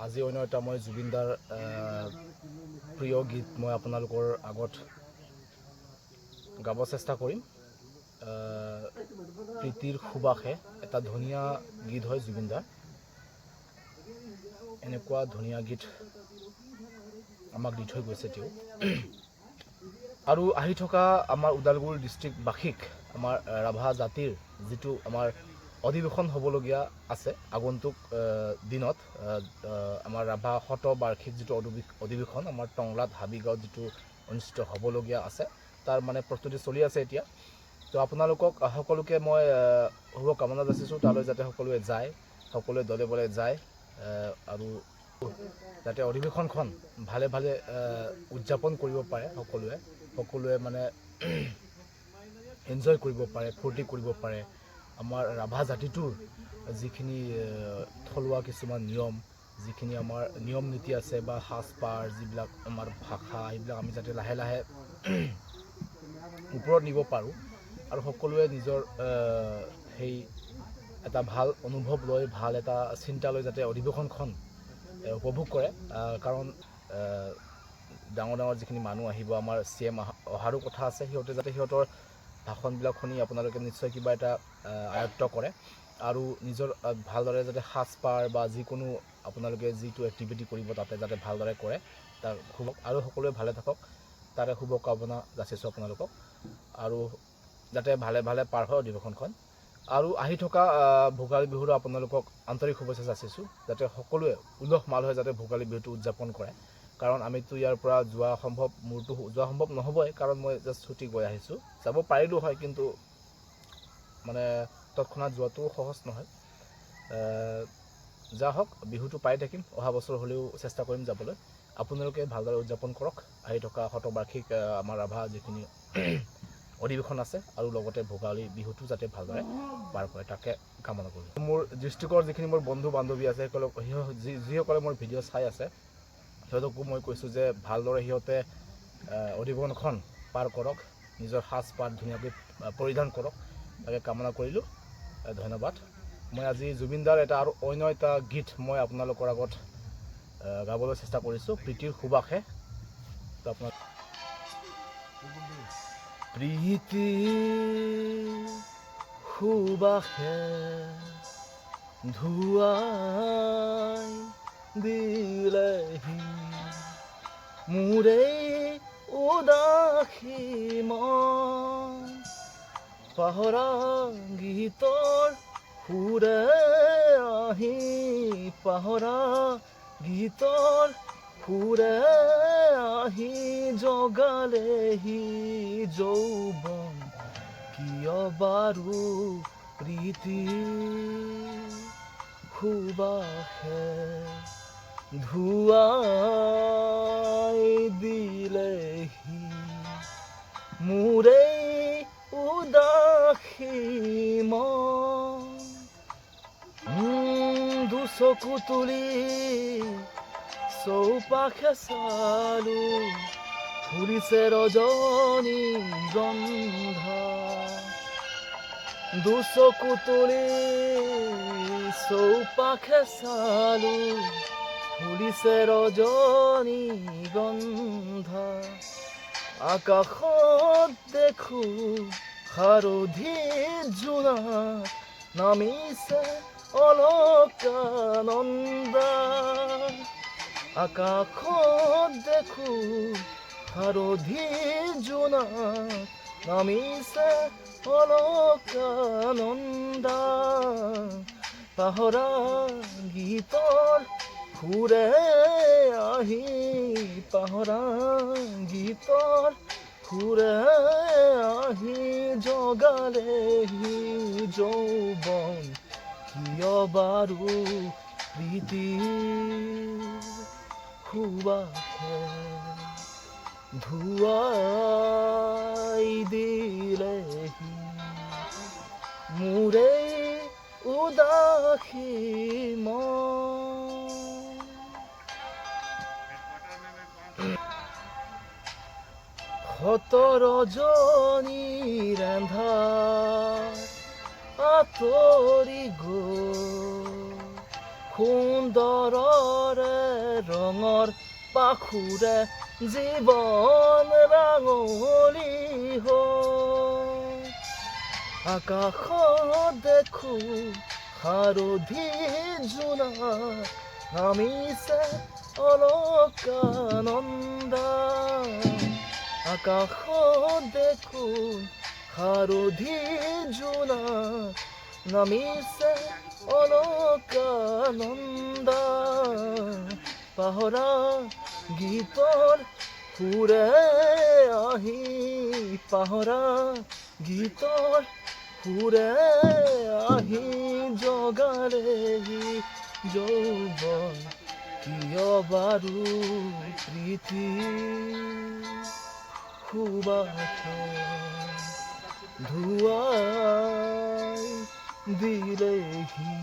আজি অন্য এটা মই জুবিনদাৰ প্ৰিয় গীত মই আপোনালোকৰ আগত গাব চেষ্টা কৰিম। প্ৰীতিৰ সুবাসে এটা ধুনীয়া গীত হয় জুবিনদাৰ। এনেকুৱা ধুনীয়া গীত আমাক দি থৈ গৈছে তেওঁ। আৰু আহি থকা আমাৰ ওদালগুৰি ডিষ্ট্ৰিক্টবাসীক আমাৰ ৰাভা জাতিৰ যিটো আমাৰ অধিৱেশন হ'বলগীয়া আছে আগন্তুক দিনত, আমাৰ ৰাভা শতবাৰ্ষিক যিটো অধিৱেশন আমাৰ টংলাত হাবিগাঁৱত যিটো অনুষ্ঠিত হ'বলগীয়া আছে, তাৰ মানে প্ৰস্তুতি চলি আছে এতিয়া। তো আপোনালোকক সকলোকে মই শুভকামনা যাচিছোঁ তালৈ যাতে সকলোৱে যায়, সকলোৱে দলে বলে যায় আৰু যাতে অধিৱেশনখন ভালে ভালে উদযাপন কৰিব পাৰে। সকলোৱে মানে এনজয় কৰিব পাৰে, ফূৰ্তি কৰিব পাৰে। আমাৰ ৰাভা জাতিটোৰ যিখিনি থলুৱা কিছুমান নিয়ম, যিখিনি আমাৰ নিয়ম নীতি আছে বা সাজপাৰ, যিবিলাক আমাৰ ভাষা, এইবিলাক আমি যাতে লাহে লাহে ওপৰত নিব পাৰোঁ আৰু সকলোৱে নিজৰ সেই এটা ভাল অনুভৱ লৈ, ভাল এটা চিন্তা লৈ যাতে অধিৱেশনখন উপভোগ কৰে। কাৰণ ডাঙৰ ডাঙৰ যিখিনি মানুহ আহিব, আমাৰ CM অহাৰো কথা আছে, সিহঁতে যাতে সিহঁতৰ ভাষণবিলাক শুনি আপোনালোকে নিশ্চয় কিবা এটা আয়ত্ব কৰে আৰু নিজৰ ভালদৰে যাতে সাজপাৰ বা যিকোনো আপোনালোকে যিটো এক্টিভিটি কৰিব তাতে যাতে ভালদৰে কৰে, তাৰ আৰু সকলোৱে ভালে থাকক তাৰে শুভকামনা যাচিছোঁ আপোনালোকক। আৰু যাতে ভালে ভালে পাৰ হয় অধিৱেশনখন। আৰু আহি থকা ভোগালী বিহুৰো আপোনালোকক আন্তৰিক শুভেচ্ছা যাচিছোঁ, যাতে সকলোৱে উলহ মালহে যাতে ভোগালী বিহুটো উদযাপন কৰে। কাৰণ আমিতো ইয়াৰ পৰা মোৰতো যোৱা সম্ভৱ নহ'বই, কাৰণ মই জাষ্ট ছুটি গৈ আহিছোঁ। যাব পাৰিলোঁ হয়, কিন্তু মানে তৎক্ষণাত যোৱাটো সহজ নহয়। যা হওক, বিহুটো পাই থাকিম, অহা বছৰ হ'লেও চেষ্টা কৰিম যাবলৈ। আপোনালোকে ভালদৰে উদযাপন কৰক আহি থকা শতবাৰ্ষিক আমাৰ ৰাভা যিখিনি অধিৱেশন আছে, আৰু লগতে ভোগালী বিহুটো যাতে ভালদৰে পাৰ কৰে তাকে কামনা কৰোঁ। মোৰ ডিষ্ট্ৰিক্টৰ যিখিনি মোৰ বন্ধু বান্ধৱী আছে, যিসকলে মোৰ ভিডিঅ' চাই আছে, সিহঁতকো মই কৈছোঁ যে ভালদৰে সিহঁতে অধিৱেশনখন পাৰ কৰক, নিজৰ সাজপাৰ ধুনীয়াকৈ পৰিধান কৰক, তাকে কামনা কৰিলোঁ। ধন্যবাদ। মই আজি জুবিনদাৰ আৰু অন্য এটা গীত মই আপোনালোকৰ আগত গাবলৈ চেষ্টা কৰিছোঁ, প্ৰীতিৰ সুবাসে। প্ৰীতিৰ সুবাসে ধুৱাই দিলেহি মোৰে উদাসী মন, পাহৰা গীতৰ সুৰে আহি, পাহৰা গীতৰ সুৰে আহি জগালেহি যৌৱন, কিয় বাৰু প্ৰীতিৰ সুবাসে ধুৱাই দিলেহি মোৰে উদাসী মন। দুচকু তুলি চৌপাশে চালো, ফুলিছে ৰজনী গন্ধা। দুচকু তুলি চৌপাশে চালো, ফুলিছে ৰজনী গন্ধা। আকাশত দেখো হাৰধি জোনা, নামিছে অলকানন্দা। আকাশত দেখো হাৰধি জোনা, নামিছে অলকানন্দা। পাহৰা গীতৰ সুৰে আহি, পাহৰা গীতৰ সুৰে আহি জগালেহি যৌৱন, কিয় বাৰু প্ৰীতিৰ সুবাসে ধুৱাই দিলেহি মোৰে উদাসী মন। ৰজনীৰ এন্ধাৰ আঁতৰি গ'ল, সুন্দৰৰে ৰঙৰ পাখুৰে জীৱন ৰাঙলী হৈ আকাশত দেখো হাৰধি জোনা নামিছে অলকানন্দা আকাশত দেখো হাৰধি জোনা নামিছে অলকানন্দা পাহৰা গীতৰ সুৰে আহি পাহৰা গীতৰ সুৰে আহি জগালেহি যৌৱন কিয় বাৰু প্ৰীতি সুবাসে ধুৱাই দিলেহি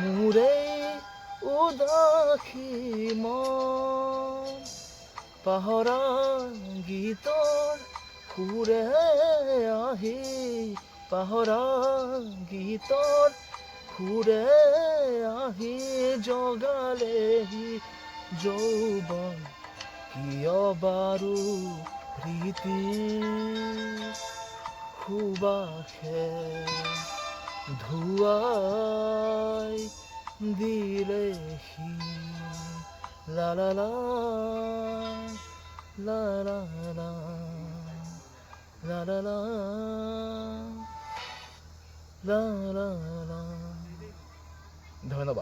মোৰে উদাসী মন পাহৰা গীতৰ সুৰে আহি পাহৰা গীতৰ সুৰে আহি জগালেহি যৌৱন কিয় বাৰু প্ৰীতি সুবাসে ধুৱাই দিলেহি লা লা লা লা লা লা লা লা লা লা লা লা ধন্যবাদ।